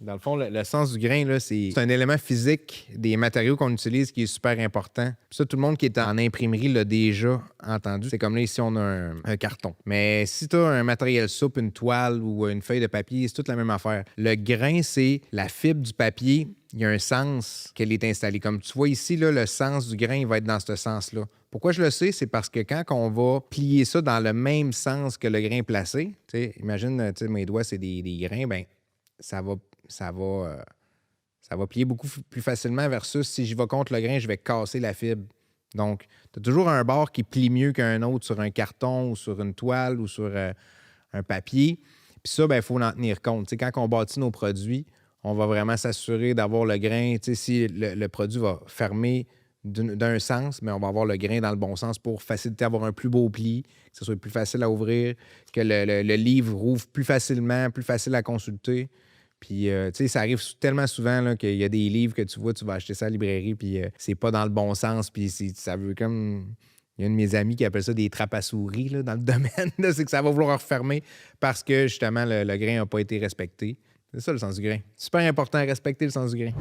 Dans le fond, le sens du grain, là, c'est un élément physique des matériaux qu'on utilise qui est super important. Puis ça, tout le monde qui est en imprimerie l'a déjà entendu. C'est comme là, ici, on a un carton. Mais si tu as un matériel souple, une toile ou une feuille de papier, c'est toute la même affaire. Le grain, c'est la fibre du papier. Il y a un sens qu'elle est installée. Comme tu vois ici, là, le sens du grain il va être dans ce sens-là. Pourquoi je le sais? C'est parce que quand on va plier ça dans le même sens que le grain placé, imagine, mes doigts, c'est des grains, ben ça va, ça va, ça va plier beaucoup plus facilement versus si je vais contre le grain, je vais casser la fibre. Donc, tu as toujours un bord qui plie mieux qu'un autre sur un carton ou sur une toile ou sur un papier. Puis ça, il faut en tenir compte. Quand on bâtit nos produits, on va vraiment s'assurer d'avoir le grain. Si le produit va fermer d'un sens, mais on va avoir le grain dans le bon sens pour faciliter avoir un plus beau pli, que ce soit plus facile à ouvrir, que le livre rouvre plus facilement, plus facile à consulter. Puis, ça arrive tellement souvent là, qu'il y a des livres que tu vois, tu vas acheter ça à la librairie, puis c'est pas dans le bon sens, puis ça veut comme... Il y a un de mes amis qui appelle ça des trappes à souris là, dans le domaine. C'est que ça va vouloir refermer parce que, justement, le grain n'a pas été respecté. C'est ça, le sens du grain. Super important à respecter le sens du grain.